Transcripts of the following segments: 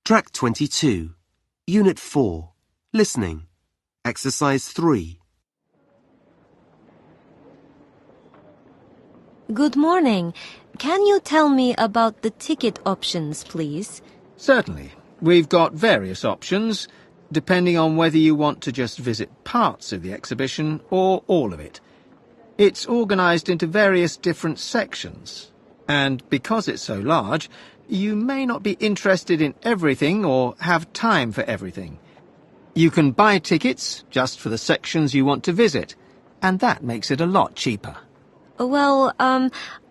Track 22, Unit 4, Listening, Exercise 3. Good morning. Can you tell me about the ticket options, please? Certainly. We've got various options, depending on whether you want to just visit parts of the exhibition or all of it. It's organised into various different sections, and because it's so large, you may not be interested in everything or have time for everything. You can buy tickets just for the sections you want to visit, and that makes it a lot cheaper. Well,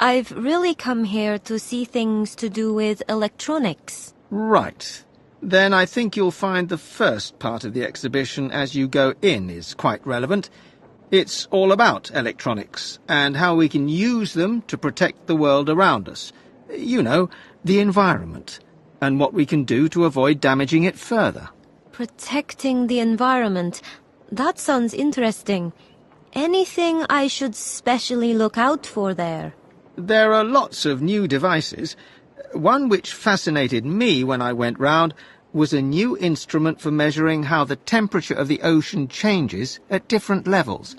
I've really come here to see things to do with electronics. Right. Then I think you'll find the first part of the exhibition as you go in is quite relevant. It's all about electronics and how we can use them to protect the world around us. You know, the environment, and what we can do to avoid damaging it further. Protecting the environment. That sounds interesting. Anything I should specially look out for there? There are lots of new devices. One which fascinated me when I went round was a new instrument for measuring how the temperature of the ocean changes at different levels.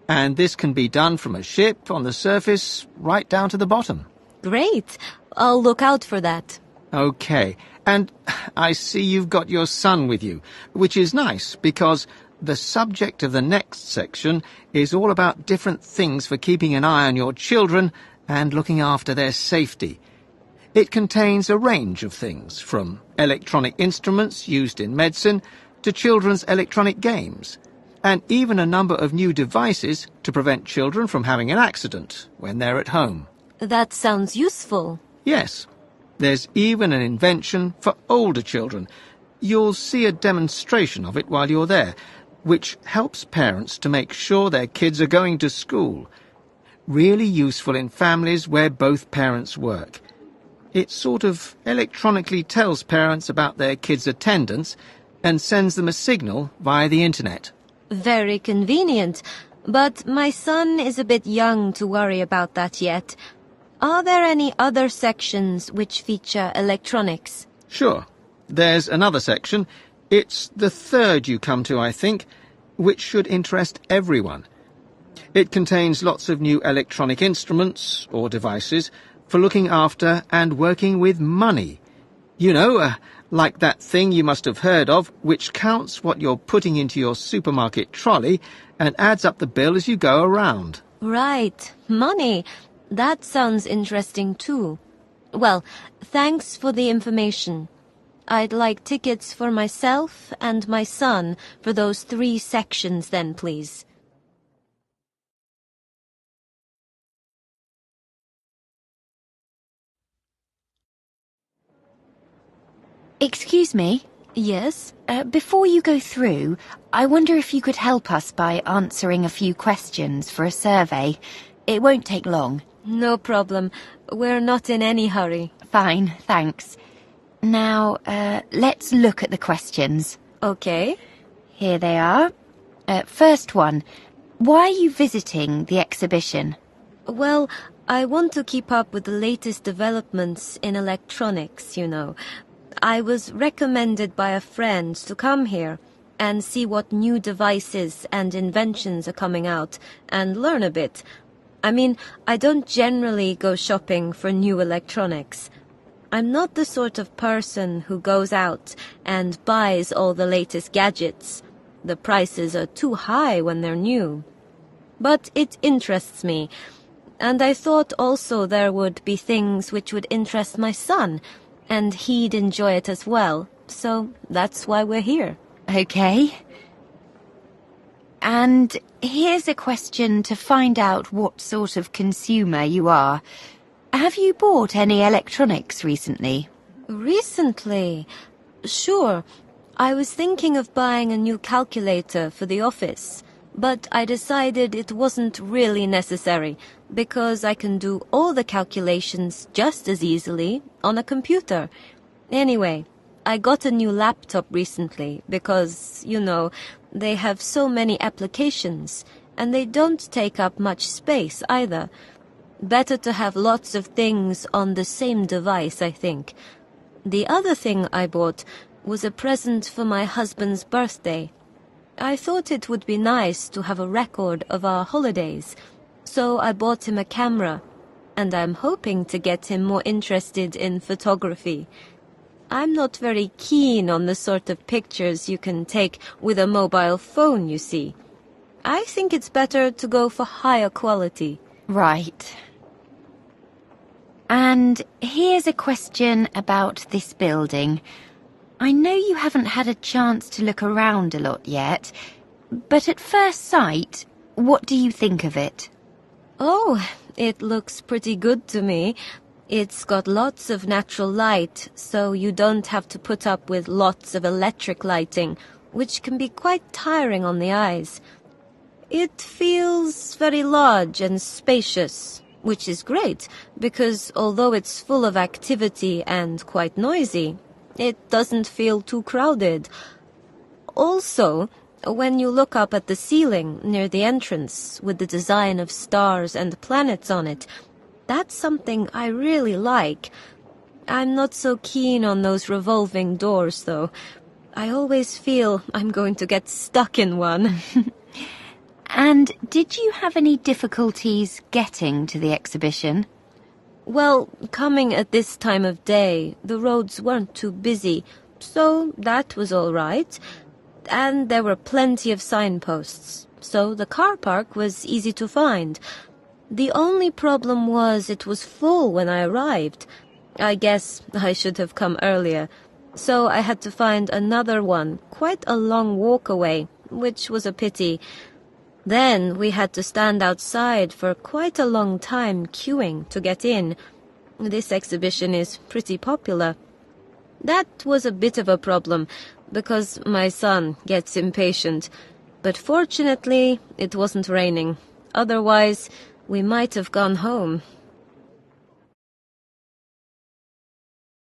And this can be done from a ship on the surface right down to the bottom. Great. I'll look out for that. OK. And I see you've got your son with you, which is nice because the subject of the next section is all about different things for keeping an eye on your children and looking after their safety. It contains a range of things, from electronic instruments used in medicine to children's electronic games, and even a number of new devices to prevent children from having an accident when they're at home. That sounds useful. Yes. There's even an invention for older children. You'll see a demonstration of it while you're there, which helps parents to make sure their kids are going to school. Really useful in families where both parents work. It sort of electronically tells parents about their kids' attendance and sends them a signal via the internet. Very convenient, but my son is a bit young to worry about that yet. Are there any other sections which feature electronics? Sure. There's another section. It's the third you come to, I think, which should interest everyone. It contains lots of new electronic instruments or devices for looking after and working with money. You know, like that thing you must have heard of, which counts what you're putting into your supermarket trolley and adds up the bill as you go around. Right, money. That sounds interesting too. Well, thanks for the information. I'd like tickets for myself and my son for those 3 sections then, please. Excuse me? Yes? Before you go through, I wonder if you could help us by answering a few questions for a survey. It won't take long. No problem. We're not in any hurry. Fine, thanks. Now, let's look at the questions. Okay. Here they are. First one. Why are you visiting the exhibition? Well, I want to keep up with the latest developments in electronics, you know. I was recommended by a friend to come here and see what new devices and inventions are coming out and learn a bit. I mean, I don't generally go shopping for new electronics. I'm not the sort of person who goes out and buys all the latest gadgets. The prices are too high when they're new. But it interests me, and I thought also there would be things which would interest my son, and he'd enjoy it as well, so that's why we're here. Okay. And here's a question to find out what sort of consumer you are. Have you bought any electronics recently? Recently? Sure. I was thinking of buying a new calculator for the office, but I decided it wasn't really necessary because I can do all the calculations just as easily on a computer. Anyway, I got a new laptop recently because, you know, they have so many applications and they don't take up much space either. Better to have lots of things on the same device, I think. The other thing I bought was a present for my husband's birthday. I thought it would be nice to have a record of our holidays, so I bought him a camera, and I'm hoping to get him more interested in photography. I'm not very keen on the sort of pictures you can take with a mobile phone, you see. I think it's better to go for higher quality. Right. And here's a question about this building. I know you haven't had a chance to look around a lot yet, but at first sight, what do you think of it? Oh, it looks pretty good to me. It's got lots of natural light, so you don't have to put up with lots of electric lighting, which can be quite tiring on the eyes. It feels very large and spacious, which is great, because although it's full of activity and quite noisy, it doesn't feel too crowded. Also, when you look up at the ceiling near the entrance with the design of stars and planets on it, that's something I really like. I'm not so keen on those revolving doors, though. I always feel I'm going to get stuck in one. And did you have any difficulties getting to the exhibition? Well, coming at this time of day, the roads weren't too busy, so that was all right. And there were plenty of signposts, so the car park was easy to find. The only problem was it was full when I arrived. I guess I should have come earlier, so I had to find another one quite a long walk away, which was a pity. Then we had to stand outside for quite a long time queuing to get in. This exhibition is pretty popular. That was a bit of a problem, because my son gets impatient. But fortunately, it wasn't raining. Otherwise, we might have gone home.